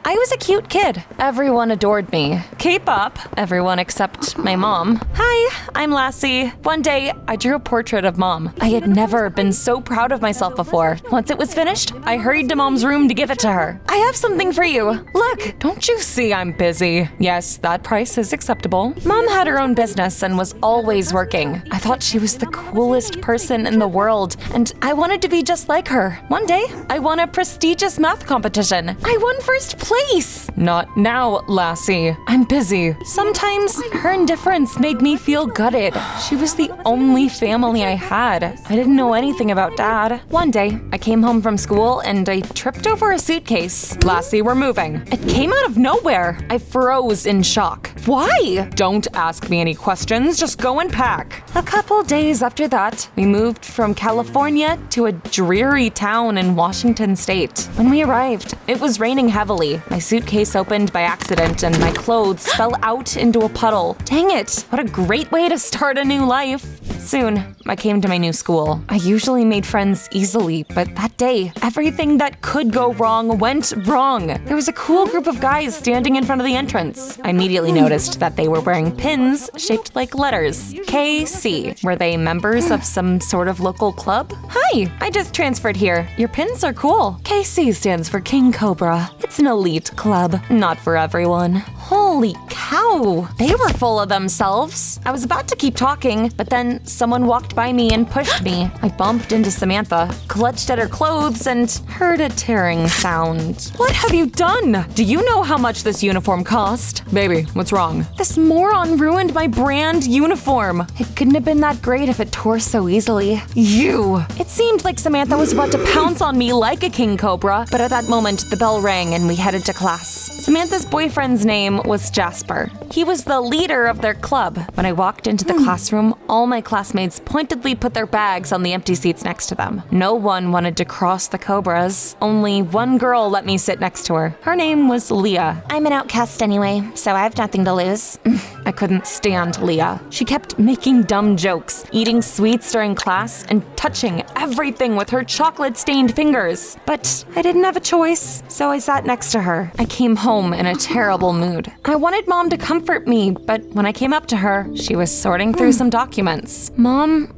I was a cute kid. Everyone adored me. Keep up. Everyone except my mom. Hi, I'm Lassie. One day, I drew a portrait of Mom. I had never been so proud of myself before. Once it was finished, I hurried to Mom's room to give it to her. I have something for you. Look, don't you see I'm busy? Yes, that price is acceptable. Mom had her own business and was always working. I thought she was the coolest person in the world, and I wanted to be just like her. One day, I won a prestigious math competition. I won first place. Not now, Lassie. I'm busy. Sometimes her indifference made me feel gutted. She was the only family I had. I didn't know anything about Dad. One day, I came home from school and I tripped over a suitcase. Lassie, we're moving. It came out of nowhere. I froze in shock. Why? Don't ask me any questions. Just go and pack. A couple days after that, we moved from California to a dreary town in Washington State. When we arrived, it was raining heavily. My suitcase opened by accident and my clothes fell out into a puddle. Dang it, what a great way to start a new life. Soon, I came to my new school. I usually made friends easily, but that day, everything that could go wrong went wrong. There was a cool group of guys standing in front of the entrance. I immediately noticed that they were wearing pins shaped like letters. KC. Were they members of some sort of local club? Hi, I just transferred here. Your pins are cool. KC stands for King Cobra. It's an elite club, not for everyone. Holy cow! They were full of themselves. I was about to keep talking, but then someone walked by me and pushed me. I bumped into Samantha, clutched at her clothes, and heard a tearing sound. What have you done? Do you know how much this uniform cost? Baby, what's wrong? This moron ruined my brand uniform. It couldn't have been that great if it tore so easily. You! It seemed like Samantha was about to pounce on me like a king cobra, but at that moment, the bell rang and we headed to class. Samantha's boyfriend's name was Jasper. He was the leader of their club. When I walked into the classroom, all my classmates pointedly put their bags on the empty seats next to them. No one wanted to cross the cobras. Only one girl let me sit next to her. Her name was Leah. I'm an outcast anyway, so I have nothing to lose. I couldn't stand Leah. She kept making dumb jokes, eating sweets during class, and touching everything with her chocolate-stained fingers. But I didn't have a choice, so I sat next to her. I came home in a terrible mood. I wanted Mom to comfort me, but when I came up to her, she was sorting through some documents. Mom,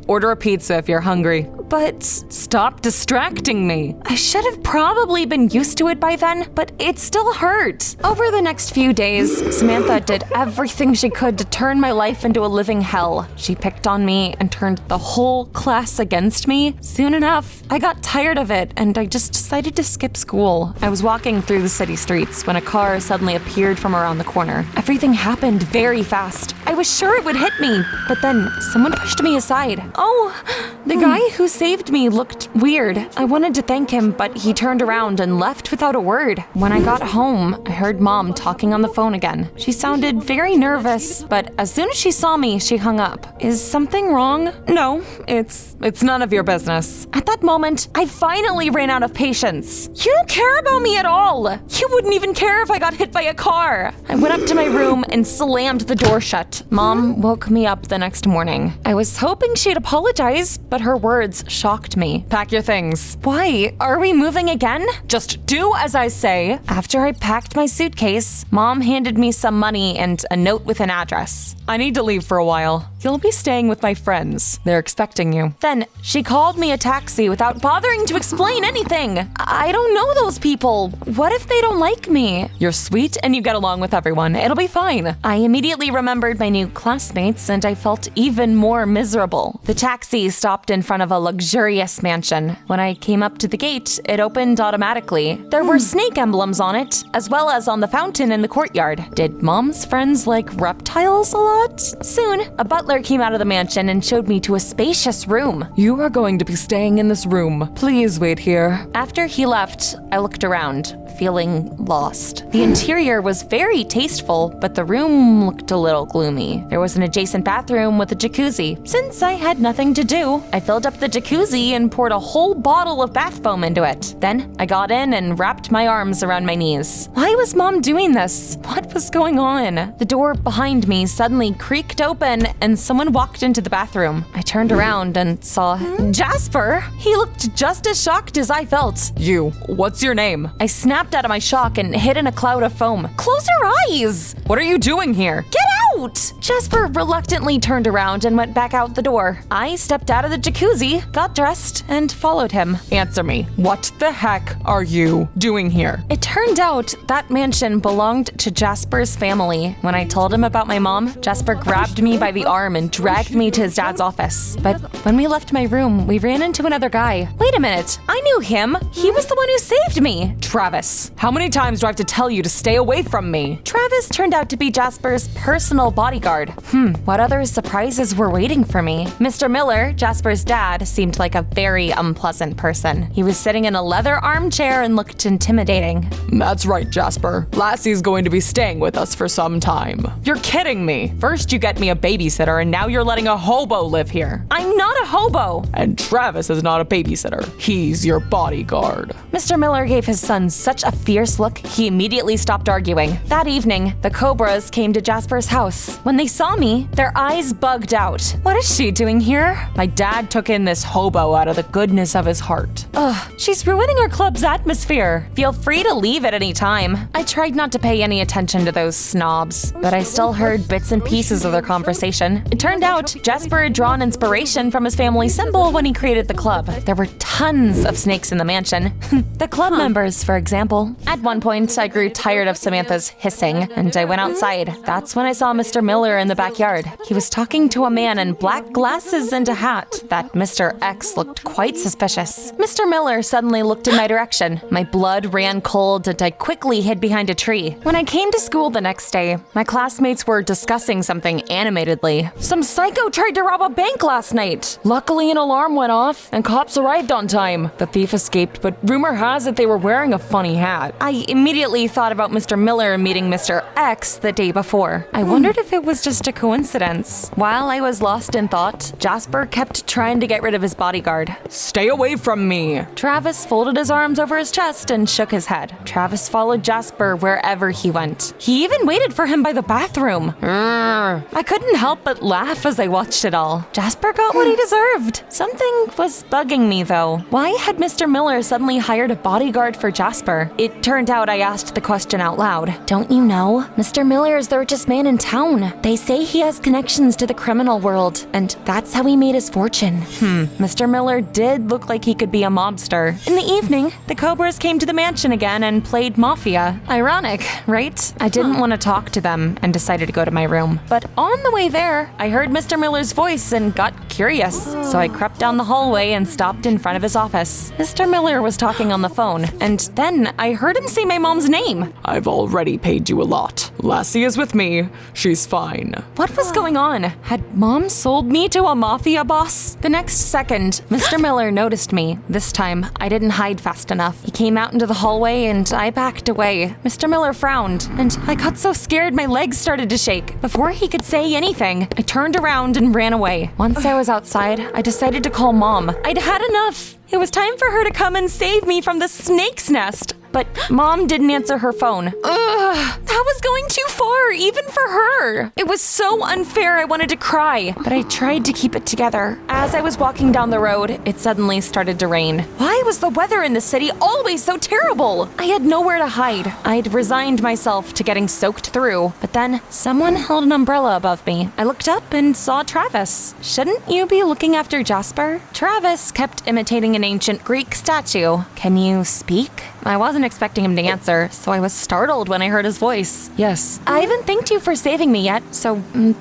Order a pizza if you're hungry. But stop distracting me. I should have probably been used to it by then, but it still hurt. Over the next few days, Samantha did everything she could to turn my life into a living hell. She picked on me and turned the whole class against me. Soon enough, I got tired of it and I just decided to skip school. I was walking through the city streets when a car suddenly appeared from around the corner. Everything happened very fast. I was sure it would hit me, but then someone pushed me aside. Oh, the guy who saved me looked weird. I wanted to thank him, but he turned around and left without a word. When I got home, I heard Mom talking on the phone again. She sounded very nervous, but as soon as she saw me, she hung up. Is something wrong? No, it's none of your business. At that moment, I finally ran out of patience. You don't care about me at all. You wouldn't even care if I got hit by a car. I went up to my room and slammed the door shut. Mom woke me up the next morning. I was hoping she'd apologize, but her words shocked me. Pack your things. Why? Are we moving again? Just do as I say. After I packed my suitcase, Mom handed me some money and a note with an address. I need to leave for a while. You'll be staying with my friends. They're expecting you. Then she called me a taxi without bothering to explain anything. I don't know those people. What if they don't like me? You're sweet and you get along with everyone. It'll be fine. I immediately remembered my new classmates and I felt even more miserable. The taxi stopped in front of a luxurious mansion. When I came up to the gate, it opened automatically. There were snake emblems on it, as well as on the fountain in the courtyard. Did Mom's friends like reptiles a lot? Soon, a butler came out of the mansion and showed me to a spacious room. You are going to be staying in this room. Please wait here. After he left, I looked around, feeling lost. The interior was very tasteful, but the room looked a little gloomy. me. There was an adjacent bathroom with a jacuzzi. Since I had nothing to do, I filled up the jacuzzi and poured a whole bottle of bath foam into it. Then I got in and wrapped my arms around my knees. Why was Mom doing this? What was going on? The door behind me suddenly creaked open and someone walked into the bathroom. I turned around and saw Jasper. He looked just as shocked as I felt. You, what's your name? I snapped out of my shock and hid in a cloud of foam. Close your eyes! What are you doing here? Get out! Jasper reluctantly turned around and went back out the door. I stepped out of the jacuzzi, got dressed, and followed him. Answer me. What the heck are you doing here? It turned out that mansion belonged to Jasper's family. When I told him about my mom, Jasper grabbed me by the arm and dragged me to his dad's office. But when we left my room, we ran into another guy. Wait a minute, I knew him. He was the one who saved me. Travis, how many times do I have to tell you to stay away from me? Travis turned out to be Jasper's personal bodyguard. What other surprises were waiting for me? Mr. Miller, Jasper's dad, seemed like a very unpleasant person. He was sitting in a leather armchair and looked intimidating. That's right, Jasper. Lassie's going to be staying with us for some time. You're kidding me. First you get me a babysitter and now you're letting a hobo live here. I'm not a hobo. And Travis is not a babysitter. He's your bodyguard. Mr. Miller gave his son such a fierce look, he immediately stopped arguing. That evening, the Cobras came to Jasper's house. When they saw me, their eyes bugged out. What is she doing here? My dad took in this hobo out of the goodness of his heart. Ugh, she's ruining our club's atmosphere. Feel free to leave at any time. I tried not to pay any attention to those snobs, but I still heard bits and pieces of their conversation. It turned out Jasper had drawn inspiration from his family symbol when he created the club. There were tons of snakes in the mansion. The club members, for example. At one point, I grew tired of Samantha's hissing, and I went outside. That's when I saw Mr. Miller in the backyard. He was talking to a man in black glasses and a hat. That Mr. X looked quite suspicious. Mr. Miller suddenly looked in my direction. My blood ran cold, and I quickly hid behind a tree. When I came to school the next day, my classmates were discussing something animatedly. Some psycho tried to rob a bank last night. Luckily, an alarm went off, and cops arrived on time. The thief escaped, but rumor has it they were wearing a funny hat. I immediately thought about Mr. Miller meeting Mr. X the day before. I wondered if it was just a coincidence. While I was lost in thought, Jasper kept trying to get rid of his bodyguard. Stay away from me. Travis folded his arms over his chest and shook his head. Travis followed Jasper wherever he went. He even waited for him by the bathroom. I couldn't help but laugh as I watched it all. Jasper got what he deserved. Something was bugging me though. Why had Mr. Miller suddenly hired a bodyguard for Jasper? It turned out I asked the question out loud. Don't you know? Mr. Miller is the richest man in town. They say he has connections to the criminal world, and that's how he made his fortune. Mr. Miller did look like he could be a mobster. In the evening, the Cobras came to the mansion again and played Mafia. Ironic, right? I didn't want to talk to them and decided to go to my room. But on the way there, I heard Mr. Miller's voice and got curious. So I crept down the hallway and stopped in front of his office. Mr. Miller was talking on the phone, and then I heard him say my mom's name. I've already paid you a lot. Lassie is with me. She's fine. What was going on? Had Mom sold me to a Mafia boss? The next second, Mr. Miller noticed me. This time, I didn't hide fast enough. He came out into the hallway and I backed away. Mr. Miller frowned, and I got so scared my legs started to shake. Before he could say anything, I turned around and ran away. Once I was outside, I decided to call Mom. I'd had enough. It was time for her to come and save me from the snake's nest. But Mom didn't answer her phone. That was going too far, even for her. It was so unfair I wanted to cry, but I tried to keep it together. As I was walking down the road, it suddenly started to rain. Why was the weather in the city always so terrible? I had nowhere to hide. I'd resigned myself to getting soaked through, but then someone held an umbrella above me. I looked up and saw Travis. Shouldn't you be looking after Jasper? Travis kept imitating an ancient Greek statue. Can you speak? I wasn't expecting him to answer, so I was startled when I heard his voice. Yes. I haven't thanked you for saving me yet, so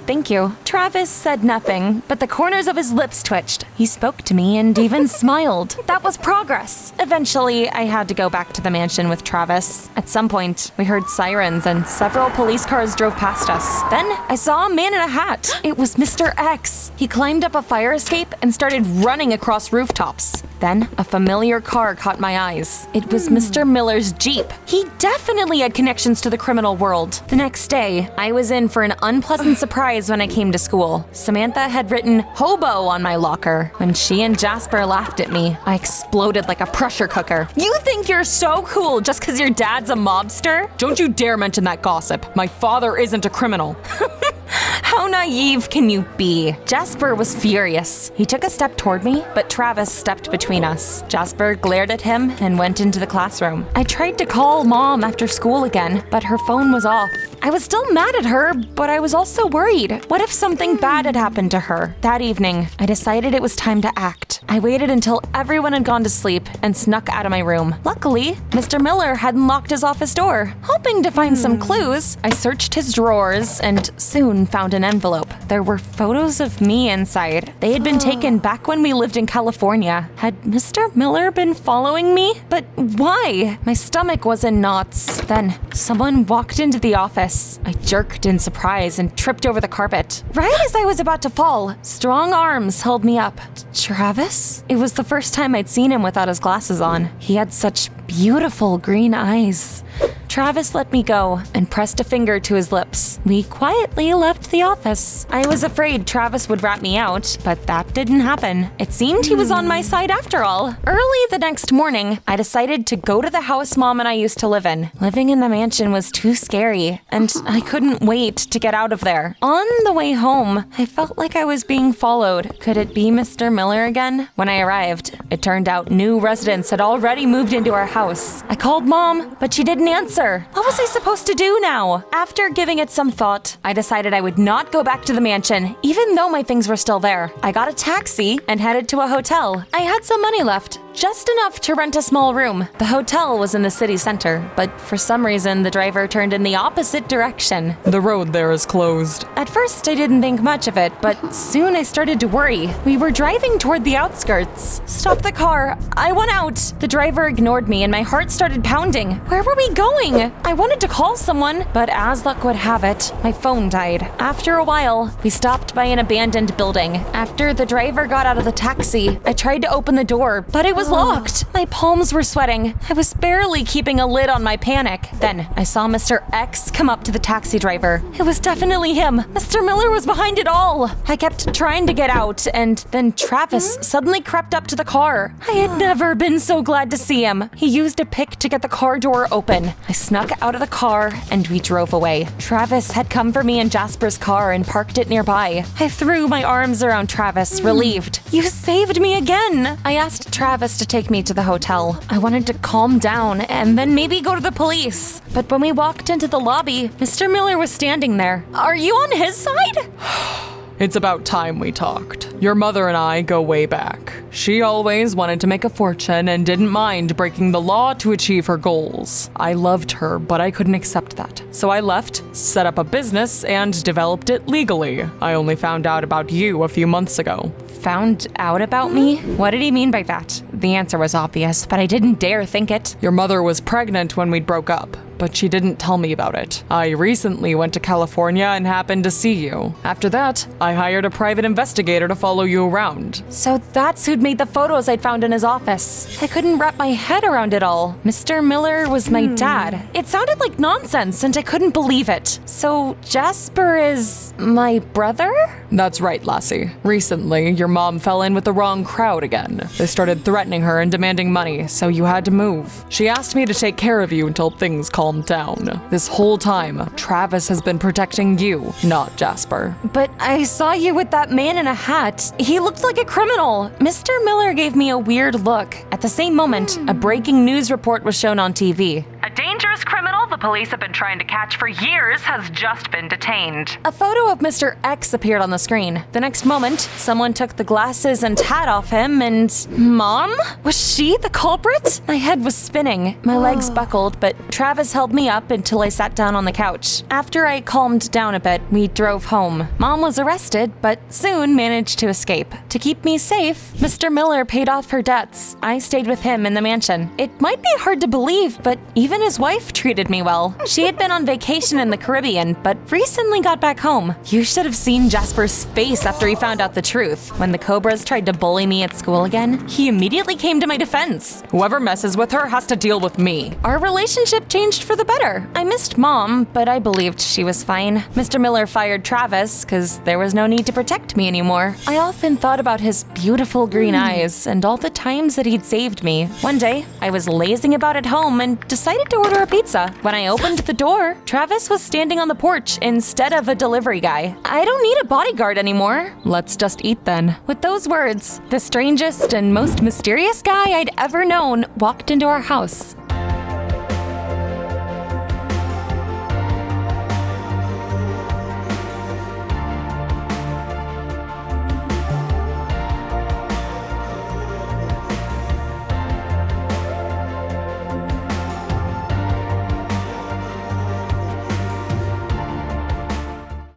thank you. Travis said nothing, but the corners of his lips twitched. He spoke to me and even smiled. That was progress. Eventually, I had to go back to the mansion with Travis. At some point, we heard sirens and several police cars drove past us. Then I saw a man in a hat. It was Mr. X. He climbed up a fire escape and started running across rooftops. Then a familiar car caught my eyes. It was Mr. Miller's Jeep. He definitely had connections to the criminal world. The next day, I was in for an unpleasant surprise when I came to school. Samantha had written hobo on my locker. When she and Jasper laughed at me, I exploded like a pressure cooker. You think you're so cool just because your dad's a mobster? Don't you dare mention that gossip. My father isn't a criminal. How naive can you be? Jasper was furious. He took a step toward me, but Travis stepped between us. Jasper glared at him and went into the classroom. I tried to call Mom after school again, but her phone was off. I was still mad at her, but I was also worried. What if something bad had happened to her? That evening, I decided it was time to act. I waited until everyone had gone to sleep and snuck out of my room. Luckily, Mr. Miller hadn't locked his office door. Hoping to find some clues, I searched his drawers and soon found an envelope. There were photos of me inside. They had been taken back when we lived in California. Had Mr. Miller been following me? But why? My stomach was in knots. Then someone walked into the office. I jerked in surprise and tripped over the carpet. Right as I was about to fall, strong arms held me up. Travis? It was the first time I'd seen him without his glasses on. He had such beautiful green eyes. Travis let me go and pressed a finger to his lips. We quietly left the office. I was afraid Travis would rat me out, but that didn't happen. It seemed he was on my side after all. Early the next morning, I decided to go to the house Mom and I used to live in. Living in the mansion was too scary, and I couldn't wait to get out of there. On the way home, I felt like I was being followed. Could it be Mr. Miller again? When I arrived, it turned out new residents had already moved into our house. I called Mom, but she didn't answer. What was I supposed to do now? After giving it some thought, I decided I would not go back to the mansion, even though my things were still there. I got a taxi and headed to a hotel. I had some money left, just enough to rent a small room. The hotel was in the city center, but for some reason, the driver turned in the opposite direction. The road there is closed. At first, I didn't think much of it, but soon I started to worry. We were driving toward the outskirts. Stop the car. I want out. The driver ignored me and my heart started pounding. Where were we going? I wanted to call someone, but as luck would have it, my phone died. After a while, we stopped by an abandoned building. After the driver got out of the taxi, I tried to open the door, but it was locked. My palms were sweating. I was barely keeping a lid on my panic. Then I saw Mr. X come up to the taxi driver. It was definitely him. Mr. Miller was behind it all. I kept trying to get out, and then Travis suddenly crept up to the car. I had never been so glad to see him. He used a pick to get the car door open. I snuck out of the car and we drove away. Travis had come for me in Jasper's car and parked it nearby. I threw my arms around Travis, relieved. You saved me again! I asked Travis to take me to the hotel. I wanted to calm down and then maybe go to the police. But when we walked into the lobby, Mr. Miller was standing there. Are you on his side? It's about time we talked. Your mother and I go way back. She always wanted to make a fortune and didn't mind breaking the law to achieve her goals. I loved her, but I couldn't accept that. So I left, set up a business, and developed it legally. I only found out about you a few months ago. Found out about me? What did he mean by that? The answer was obvious, but I didn't dare think it. Your mother was pregnant when we broke up, but she didn't tell me about it. I recently went to California and happened to see you. After that, I hired a private investigator to follow you around. So that's who'd made the photos I'd found in his office. I couldn't wrap my head around it all. Mr. Miller was my dad. It sounded like nonsense and I couldn't believe it. So Jasper is my brother? That's right, Lassie. Recently, your mom fell in with the wrong crowd again. They started threatening her and demanding money, so you had to move. She asked me to take care of you until things calmed down. This whole time, Travis has been protecting you, not Jasper. But I saw you with that man in a hat. He looked like a criminal. Mr. Miller gave me a weird look. At the same moment, a breaking news report was shown on TV. A dangerous criminal the police have been trying to catch for years has just been detained. A photo of Mr. X appeared on the screen. The next moment, someone took the glasses and hat off him and... Mom? Was she the culprit? My head was spinning. My legs buckled, but Travis held me up until I sat down on the couch. After I calmed down a bit, we drove home. Mom was arrested, but soon managed to escape. To keep me safe, Mr. Miller paid off her debts. I stayed with him in the mansion. It might be hard to believe, but even his wife treated me well. well. She had been on vacation in the Caribbean, but recently got back home. You should have seen Jasper's face after he found out the truth. When the Cobras tried to bully me at school again, he immediately came to my defense. Whoever messes with her has to deal with me. Our relationship changed for the better. I missed Mom, but I believed she was fine. Mr. Miller fired Travis because there was no need to protect me anymore. I often thought about his beautiful green eyes and all the times that he'd saved me. One day, I was lazing about at home and decided to order a pizza. When I opened the door, Travis was standing on the porch instead of a delivery guy. I don't need a bodyguard anymore. Let's just eat then. With those words, the strangest and most mysterious guy I'd ever known walked into our house.